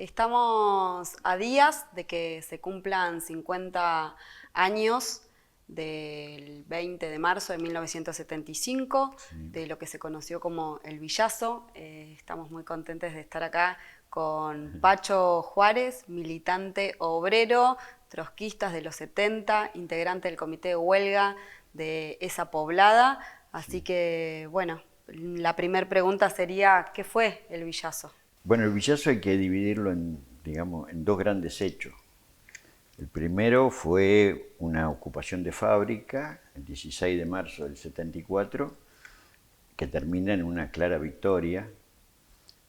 Estamos a días de que se cumplan 50 años del 20 de marzo de 1975, Sí. de lo que se conoció como el Villazo. Estamos muy contentos de estar acá con Pacho Juárez, militante obrero, trotskista de los 70, integrante del comité de huelga de esa poblada. Así Sí. que, bueno, la primera pregunta sería, ¿qué fue el Villazo? Bueno, el Villazo hay que dividirlo digamos, en dos grandes hechos. El primero fue una ocupación de fábrica, el 16 de marzo del 74, que termina en una clara victoria,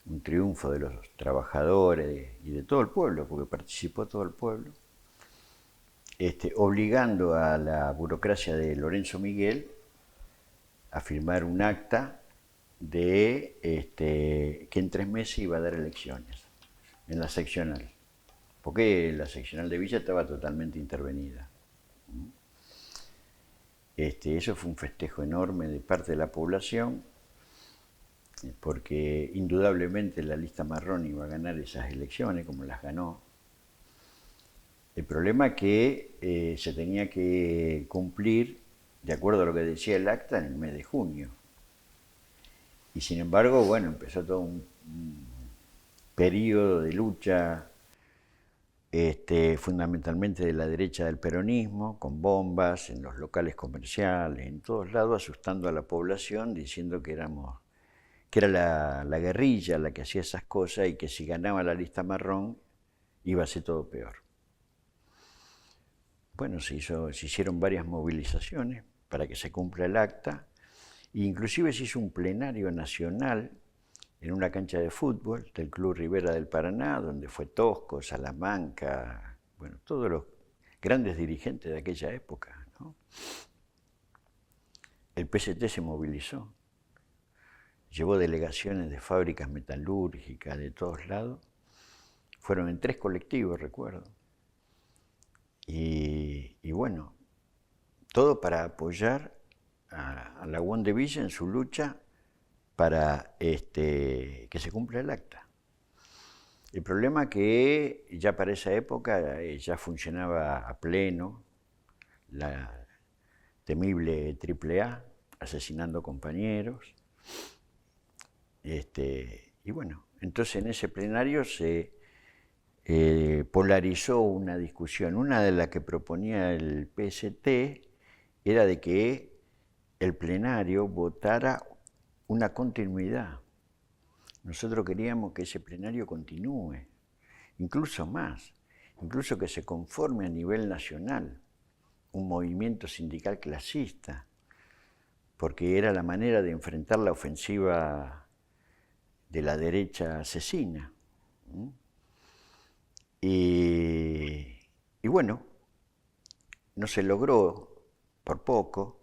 un triunfo de los trabajadores y de todo el pueblo, porque participó todo el pueblo, obligando a la burocracia de Lorenzo Miguel a firmar un acta de que en 3 meses iba a dar elecciones en la seccional, porque la seccional de Villa estaba totalmente intervenida. Eso fue un festejo enorme de parte de la población, porque indudablemente la lista marrón iba a ganar esas elecciones, como las ganó. El problema es que se tenía que cumplir, de acuerdo a lo que decía el acta, en el mes de junio. Y sin embargo, bueno, empezó todo un periodo de lucha, fundamentalmente de la derecha del peronismo, con bombas en los locales comerciales, en todos lados, asustando a la población, diciendo que era la guerrilla la que hacía esas cosas y que si ganaba la lista marrón iba a ser todo peor. Bueno, se hicieron varias movilizaciones para que se cumpla el acta, e inclusive se hizo un plenario nacional en una cancha de fútbol del Club Rivera del Paraná, donde fue Tosco, Salamanca, bueno, todos los grandes dirigentes de aquella época, ¿no? El PCT se movilizó, llevó delegaciones de fábricas metalúrgicas de todos lados, fueron en 3 colectivos, recuerdo, y bueno, todo para apoyar a la UON de Villa en su lucha para que se cumpla el acta. El problema es que ya para esa época ya funcionaba a pleno la temible AAA, asesinando compañeros. Y bueno, entonces en ese plenario se polarizó una discusión. Una de las que proponía el PST era de que el plenario votara una continuidad. Nosotros queríamos que ese plenario continúe, incluso más, incluso que se conforme a nivel nacional un movimiento sindical clasista, porque era la manera de enfrentar la ofensiva de la derecha asesina. Y bueno, no se logró por poco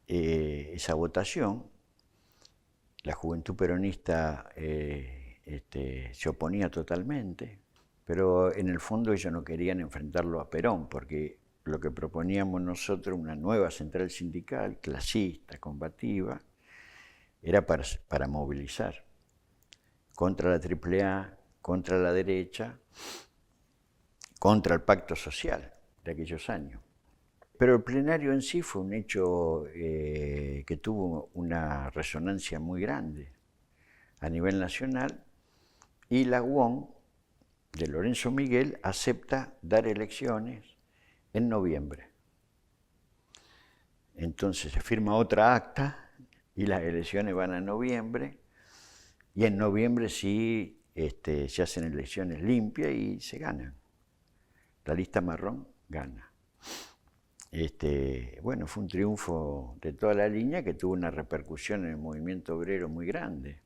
esa votación. La juventud peronista se oponía totalmente, pero en el fondo ellos no querían enfrentarlo a Perón, porque lo que proponíamos nosotros, una nueva central sindical, clasista, combativa, era para movilizar contra la AAA, contra la derecha, contra el pacto social de aquellos años. Pero el plenario en sí fue un hecho que tuvo una resonancia muy grande a nivel nacional, y la UON de Lorenzo Miguel acepta dar elecciones en noviembre. Entonces se firma otra acta y las elecciones van a noviembre, y en noviembre sí se hacen elecciones limpias y se ganan. La lista marrón gana. Bueno, fue un triunfo de toda la línea que tuvo una repercusión en el movimiento obrero muy grande,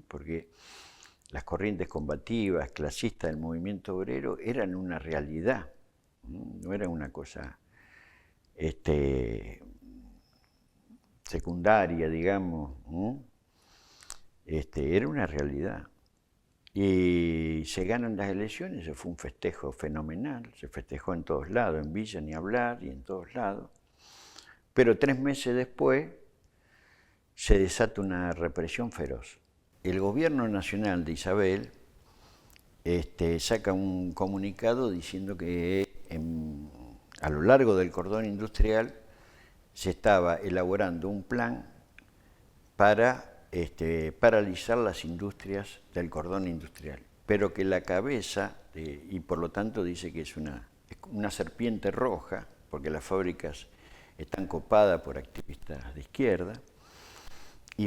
porque las corrientes combativas, clasistas del movimiento obrero eran una realidad, no era una cosa secundaria, digamos, era una realidad. Y se ganan las elecciones, eso fue un festejo fenomenal, se festejó en todos lados, en Villa ni hablar, y en todos lados. Pero 3 meses después se desata una represión feroz. El gobierno nacional de Isabel saca un comunicado diciendo que a lo largo del cordón industrial se estaba elaborando un plan para paralizar las industrias del cordón industrial, pero que la cabeza, y por lo tanto dice que es una serpiente roja, porque las fábricas están copadas por activistas de izquierda,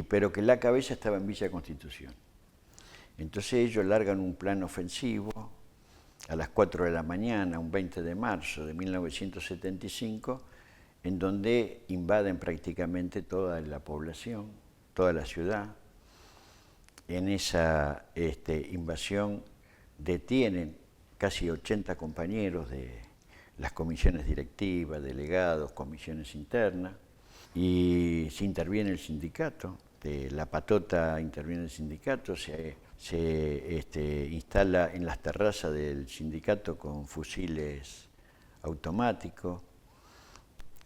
pero que la cabeza estaba en Villa Constitución. Entonces ellos largan un plan ofensivo a las 4 de la mañana, un 20 de marzo de 1975, en donde invaden prácticamente toda la población, toda la ciudad. En esa invasión detienen casi 80 compañeros de las comisiones directivas, delegados, comisiones internas, y se interviene el sindicato. De La Patota interviene el sindicato, se instala en las terrazas del sindicato con fusiles automáticos,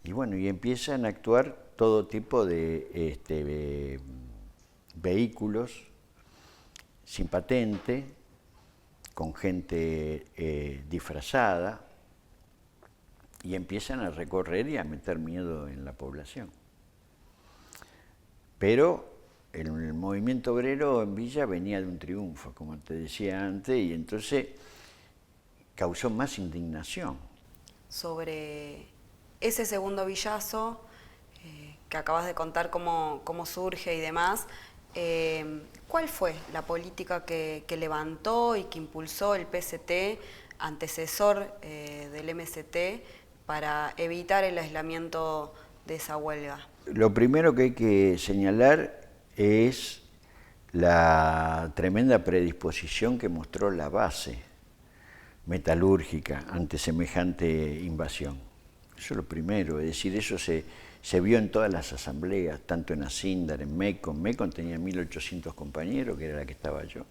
y bueno, y empiezan a actuar todo tipo de vehículos sin patente, con gente disfrazada, y empiezan a recorrer y a meter miedo en la población. Pero el movimiento obrero en Villa venía de un triunfo, como te decía antes, y entonces causó más indignación. Sobre ese segundo villazo, que acabas de contar cómo surge y demás, ¿cuál fue la política que levantó y que impulsó el PCT, antecesor del MST, para evitar el aislamiento de esa huelga? Lo primero que hay que señalar es la tremenda predisposición que mostró la base metalúrgica ante semejante invasión. Eso es lo primero, es decir, eso se vio en todas las asambleas, tanto en Asindar, en Mecon. Mecon tenía 1.800 compañeros, que era la que estaba yo.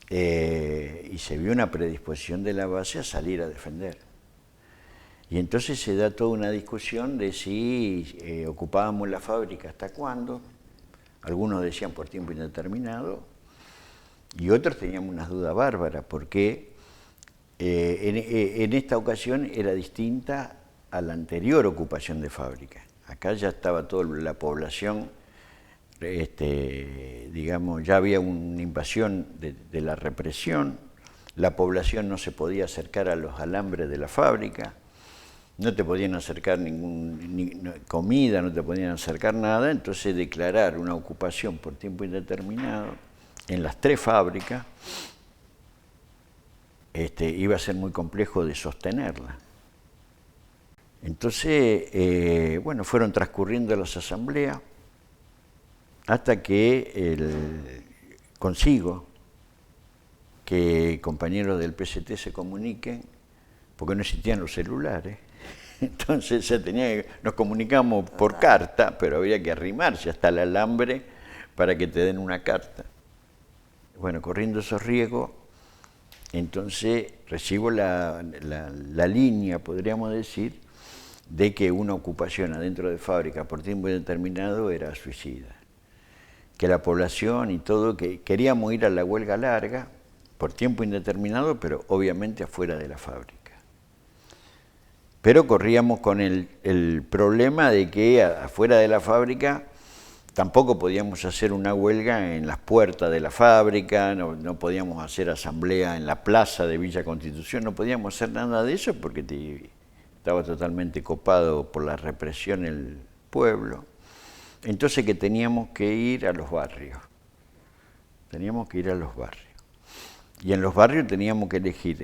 Y se vio una predisposición de la base a salir a defender. Y entonces se da toda una discusión de si ocupábamos la fábrica hasta cuándo. Algunos decían por tiempo indeterminado, y otros teníamos unas dudas bárbaras, porque en esta ocasión era distinta a la anterior ocupación de fábrica. Acá ya estaba toda la población, digamos, ya había una invasión de la represión, la población no se podía acercar a los alambres de la fábrica, no te podían acercar comida, no te podían acercar nada. Entonces declarar una ocupación por tiempo indeterminado en las 3 fábricas iba a ser muy complejo de sostenerla. Entonces, bueno, fueron transcurriendo las asambleas hasta que consigo que compañeros del PCT se comuniquen, porque no existían los celulares. Entonces nos comunicamos por carta, pero había que arrimarse hasta el alambre para que te den una carta. Bueno, corriendo esos riesgos, entonces recibo la línea, podríamos decir, de que una ocupación adentro de fábrica por tiempo indeterminado era suicida. Que la población y todo, que queríamos ir a la huelga larga por tiempo indeterminado, pero obviamente afuera de la fábrica. Pero corríamos con el problema de que afuera de la fábrica tampoco podíamos hacer una huelga en las puertas de la fábrica, no podíamos hacer asamblea en la plaza de Villa Constitución, no podíamos hacer nada de eso porque estaba totalmente copado por la represión el pueblo. Entonces que teníamos que ir a los barrios, Y en los barrios teníamos que elegir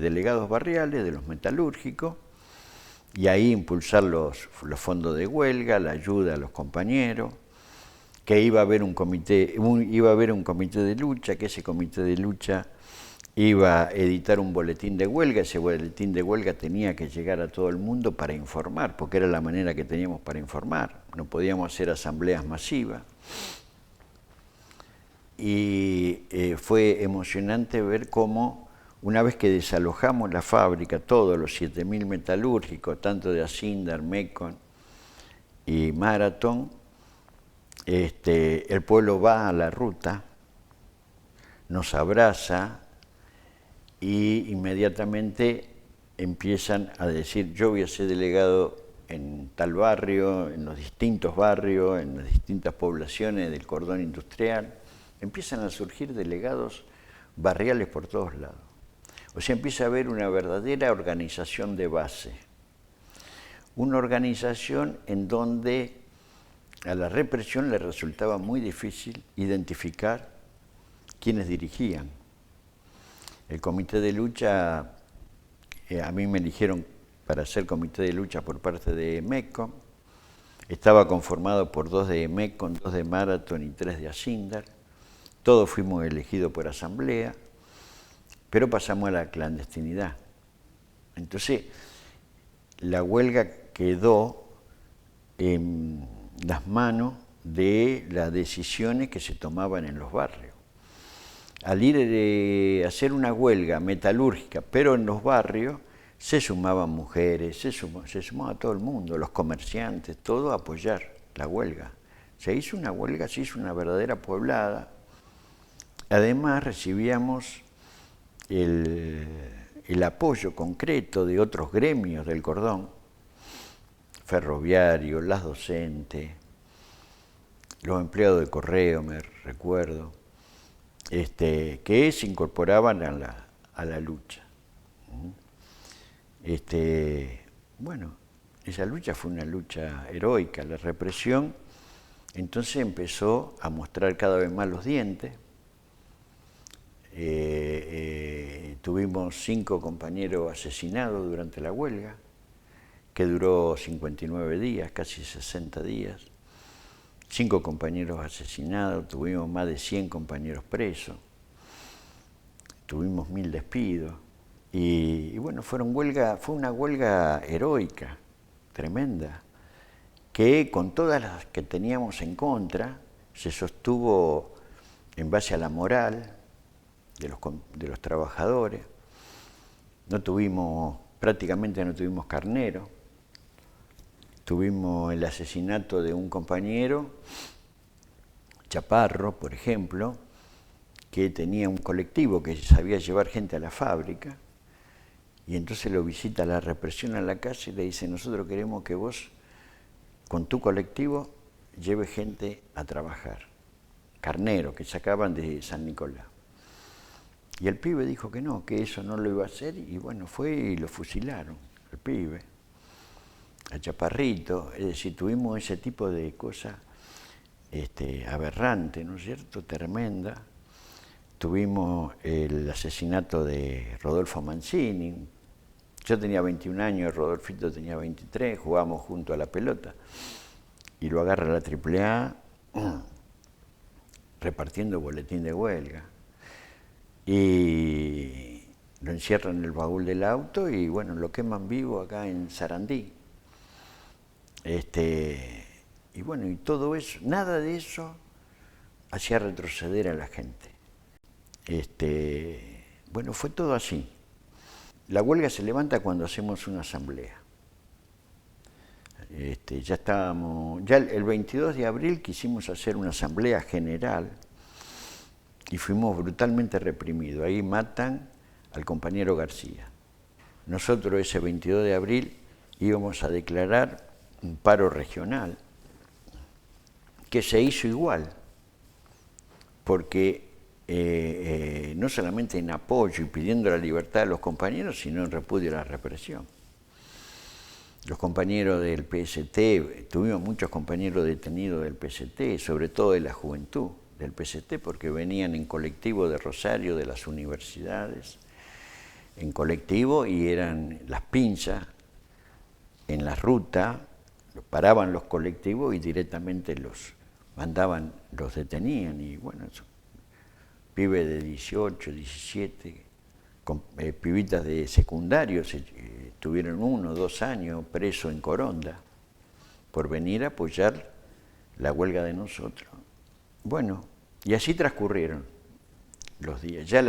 delegados barriales de los metalúrgicos, y ahí impulsar los fondos de huelga, la ayuda a los compañeros, que iba a haber un comité de lucha, que ese comité de lucha iba a editar un boletín de huelga. Ese boletín de huelga tenía que llegar a todo el mundo para informar, porque era la manera que teníamos para informar. No podíamos hacer asambleas masivas. Y fue emocionante ver cómo, una vez que desalojamos la fábrica, todos los 7.000 metalúrgicos, tanto de Asindar, Mecon y Marathon, el pueblo va a la ruta, nos abraza, y inmediatamente empiezan a decir, yo voy a ser delegado en tal barrio, en los distintos barrios, en las distintas poblaciones del cordón industrial. Empiezan a surgir delegados barriales por todos lados. O sea, empieza a haber una verdadera organización de base. Una organización en donde a la represión le resultaba muy difícil identificar quiénes dirigían. El comité de lucha, a mí me eligieron para ser comité de lucha por parte de MECO. Estaba conformado por 2 de MECO, 2 de Marathon y 3 de Asindar. Todos fuimos elegidos por asamblea, pero pasamos a la clandestinidad. Entonces, la huelga quedó en las manos de las decisiones que se tomaban en los barrios. Al ir a hacer una huelga metalúrgica, pero en los barrios, se sumaban mujeres, se sumaba todo el mundo, los comerciantes, todo a apoyar la huelga. Se hizo una huelga, se hizo una verdadera pueblada. Además recibíamos el apoyo concreto de otros gremios del cordón, ferroviario, las docentes, los empleados de correo, me recuerdo, que se incorporaban a la lucha. Bueno, esa lucha fue una lucha heroica, la represión entonces empezó a mostrar cada vez más los dientes. Tuvimos 5 compañeros asesinados durante la huelga, que duró 59 días, casi 60 días. 5 compañeros asesinados, tuvimos más de 100 compañeros presos, tuvimos 1000 despidos. Y bueno, fue una huelga heroica, tremenda, que con todas las que teníamos en contra, se sostuvo en base a la moral de los trabajadores. Prácticamente no tuvimos carnero. Tuvimos el asesinato de un compañero, Chaparro, por ejemplo, que tenía un colectivo que sabía llevar gente a la fábrica, y entonces lo visita la represión a la casa y le dice, nosotros queremos que vos, con tu colectivo, lleves gente a trabajar. Carnero, que sacaban de San Nicolás. Y el pibe dijo que no, que eso no lo iba a hacer, y bueno, fue y lo fusilaron, el pibe, a Chaparrito. Es decir, tuvimos ese tipo de cosa aberrante, ¿no es cierto?, tremenda. Tuvimos el asesinato de Rodolfo Mancini. Yo tenía 21 años, Rodolfito tenía 23, jugábamos junto a la pelota, y lo agarra la AAA repartiendo boletín de huelga. Y lo encierran en el baúl del auto y bueno, lo queman vivo acá en Sarandí. Y bueno, y todo eso, nada de eso hacía retroceder a la gente. Bueno, fue todo así. La huelga se levanta cuando hacemos una asamblea. Ya el 22 de abril quisimos hacer una asamblea general y fuimos brutalmente reprimidos. Ahí matan al compañero García. Nosotros ese 22 de abril íbamos a declarar un paro regional que se hizo igual, porque no solamente en apoyo y pidiendo la libertad de los compañeros, sino en repudio a la represión. Los compañeros del PST, tuvimos muchos compañeros detenidos del PST, sobre todo de la juventud del PST, porque venían en colectivo de Rosario, de las universidades, en colectivo, y eran las pinzas en la ruta, paraban los colectivos y directamente los mandaban, los detenían, y bueno, pibes de 18, 17, pibitas de secundario, tuvieron 1 o 2 años presos en Coronda por venir a apoyar la huelga de nosotros. Bueno, y así transcurrieron los días. Ya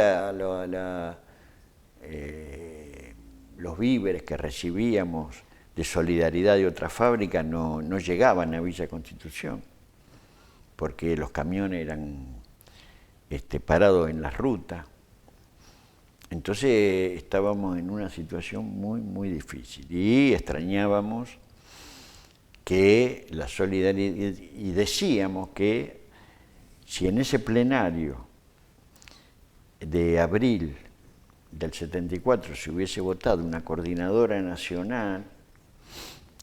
los víveres que recibíamos de solidaridad de otra fábrica no llegaban a Villa Constitución, porque los camiones eran parados en la ruta. Entonces estábamos en una situación muy, muy difícil y extrañábamos que la solidaridad, y decíamos que si en ese plenario de abril del 74 se hubiese votado una coordinadora nacional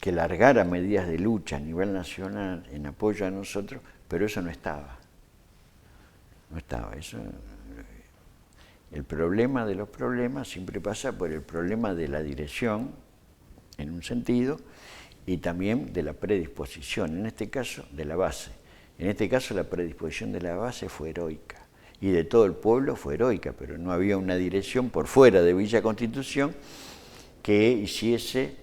que largara medidas de lucha a nivel nacional en apoyo a nosotros, pero eso no estaba. No estaba. Eso, el problema de los problemas siempre pasa por el problema de la dirección, en un sentido, y también de la predisposición, en este caso de la base. En este caso la predisposición de la base fue heroica, y de todo el pueblo fue heroica, pero no había una dirección por fuera de Villa Constitución que hiciese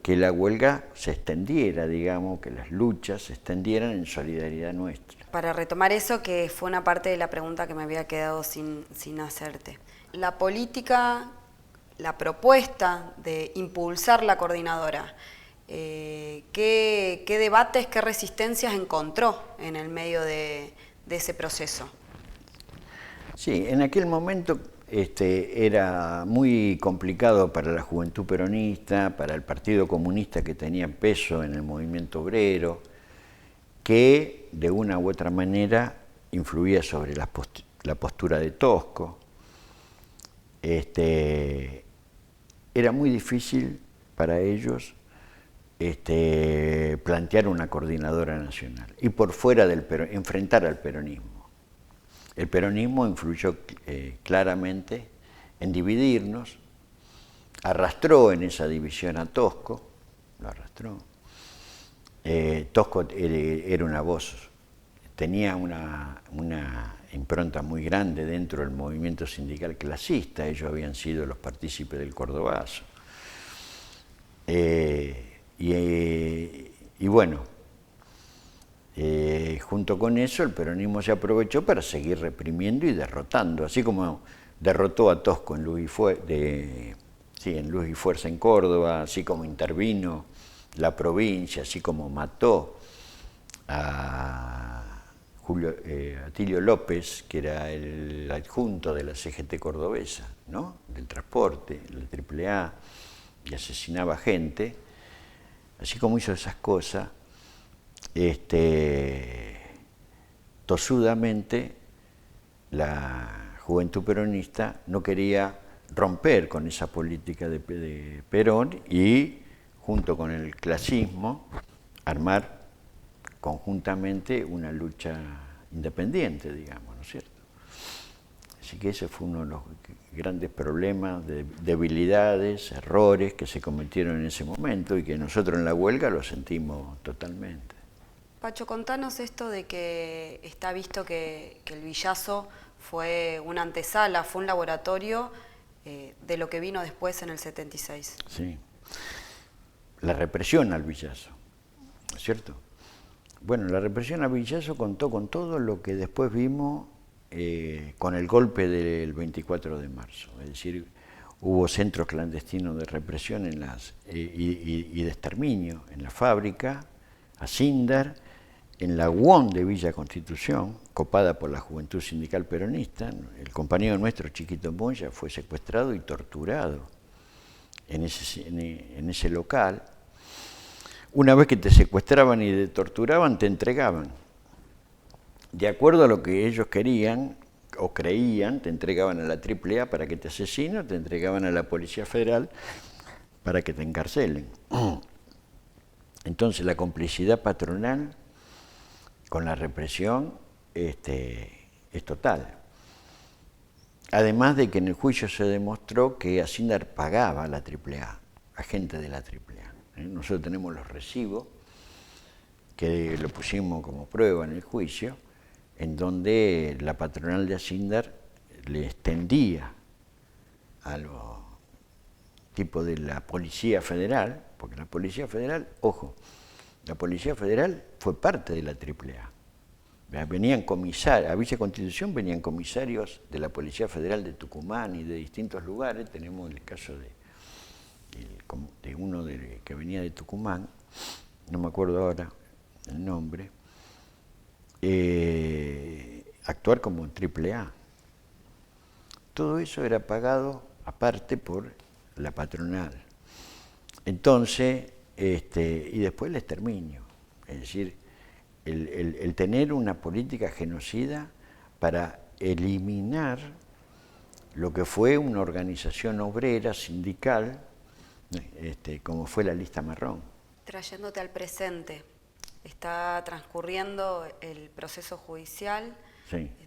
que la huelga se extendiera, digamos, que las luchas se extendieran en solidaridad nuestra. Para retomar eso, que fue una parte de la pregunta que me había quedado sin hacerte. La política, la propuesta de impulsar la coordinadora, ¿qué debates, qué resistencias encontró en el medio de ese proceso? Sí, en aquel momento era muy complicado para la juventud peronista, para el Partido Comunista que tenía peso en el movimiento obrero, que de una u otra manera influía sobre la postura de Tosco. Era muy difícil para ellos plantear una coordinadora nacional y por fuera del enfrentar al peronismo. El peronismo influyó claramente en dividirnos, arrastró en esa división a Tosco, lo arrastró. Tosco era una voz, tenía una impronta muy grande dentro del movimiento sindical clasista, ellos habían sido los partícipes del Cordobazo. Y bueno, junto con eso el peronismo se aprovechó para seguir reprimiendo y derrotando, así como derrotó a Tosco en Luz y Fuerza en Córdoba, así como intervino la provincia, así como mató a Atilio López, que era el adjunto de la CGT cordobesa, ¿no? Del transporte, la AAA, y asesinaba gente, así como hizo esas cosas, tosudamente la juventud peronista no quería romper con esa política de Perón y, junto con el clasismo, armar conjuntamente una lucha independiente, digamos, ¿no es cierto? Así que ese fue uno de los grandes problemas, debilidades, errores que se cometieron en ese momento y que nosotros en la huelga lo sentimos totalmente. Pacho, contanos esto de que está visto que el Villazo fue una antesala, fue un laboratorio de lo que vino después en el 76. Sí, la represión al Villazo, ¿no es cierto? Bueno, la represión al Villazo contó con todo lo que después vimos con el golpe del 24 de marzo, es decir, hubo centros clandestinos de represión y de exterminio en la fábrica, Asindar, en la UON de Villa Constitución, copada por la Juventud Sindical Peronista. El compañero nuestro, Chiquito Moya, fue secuestrado y torturado en ese local. Una vez que te secuestraban y te torturaban, te entregaban. De acuerdo a lo que ellos querían o creían, te entregaban a la AAA para que te asesinen, te entregaban a la Policía Federal para que te encarcelen. Entonces la complicidad patronal con la represión es total. Además de que en el juicio se demostró que Asindar pagaba a la AAA, a gente de la AAA. Nosotros tenemos los recibos, que lo pusimos como prueba en el juicio, en donde la patronal de Asindar le extendía a los tipos de la Policía Federal, porque la Policía Federal, ojo, la Policía Federal fue parte de la AAA. Venían comisarios, a Villa Constitución venían comisarios de la Policía Federal de Tucumán y de distintos lugares. Tenemos el caso de uno que venía de Tucumán, no me acuerdo ahora el nombre, actuar como AAA. todo eso era pagado aparte por la patronal. Entonces, y después el exterminio. Es decir, el tener una política genocida para eliminar lo que fue una organización obrera, sindical, como fue la Lista Marrón. Trayéndote al presente, está transcurriendo el proceso judicial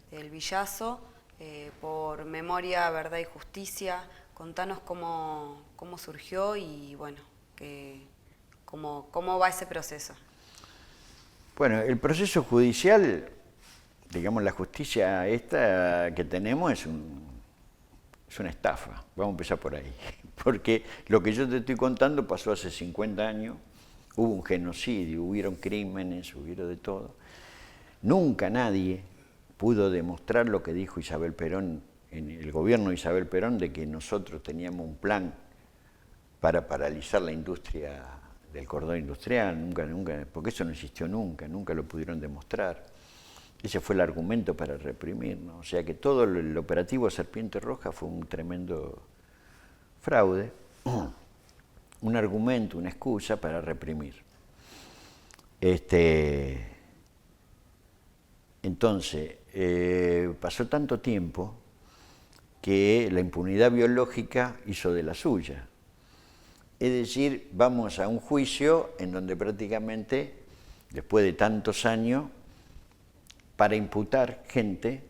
del Villazo por Memoria, Verdad y Justicia. Contanos cómo surgió y bueno, cómo va ese proceso. Bueno, el proceso judicial, digamos, la justicia esta que tenemos es una estafa. Vamos a empezar por ahí. Porque lo que yo te estoy contando pasó hace 50 años. Hubo un genocidio, hubieron crímenes, hubieron de todo. Nunca nadie pudo demostrar lo que dijo Isabel Perón, en el gobierno de Isabel Perón, de que nosotros teníamos un plan para paralizar la industria del cordón industrial, nunca, porque eso no existió nunca lo pudieron demostrar. Ese fue el argumento para reprimirnos. O sea que todo el operativo Serpiente Roja fue un tremendo fraude, un argumento, una excusa para reprimir. Entonces, pasó tanto tiempo que la impunidad biológica hizo de la suya. Es decir, vamos a un juicio en donde prácticamente, después de tantos años, para imputar gente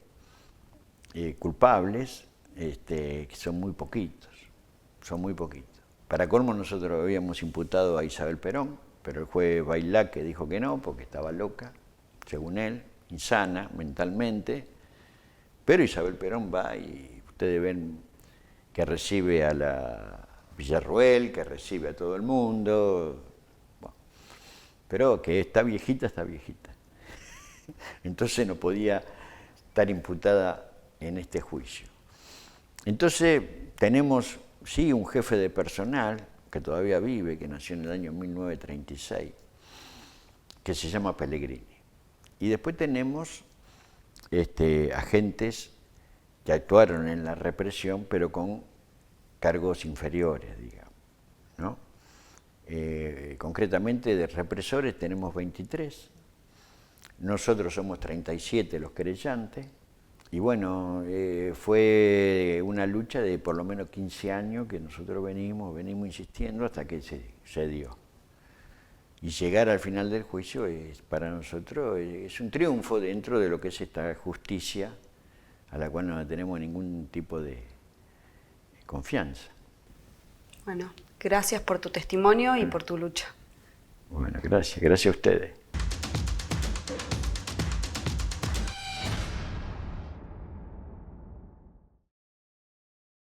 culpables, que son muy poquitos. Para colmo, nosotros habíamos imputado a Isabel Perón, pero el juez Bailaque dijo que no, porque estaba loca, según él, insana mentalmente, pero Isabel Perón va y ustedes ven que recibe a la Villarroel, que recibe a todo el mundo, bueno, pero que está viejita. Entonces no podía estar imputada en este juicio. Entonces tenemos, sí, un jefe de personal que todavía vive, que nació en el año 1936, que se llama Pellegrini. Y después tenemos agentes que actuaron en la represión, pero con cargos inferiores, digamos, ¿no? Concretamente de represores tenemos 23, nosotros somos 37 los querellantes, y bueno, fue una lucha de por lo menos 15 años que nosotros venimos insistiendo hasta que se dio. Y llegar al final del juicio para nosotros es un triunfo dentro de lo que es esta justicia a la cual no tenemos ningún tipo de confianza. Bueno, gracias por tu testimonio y por tu lucha. Bueno, gracias a ustedes.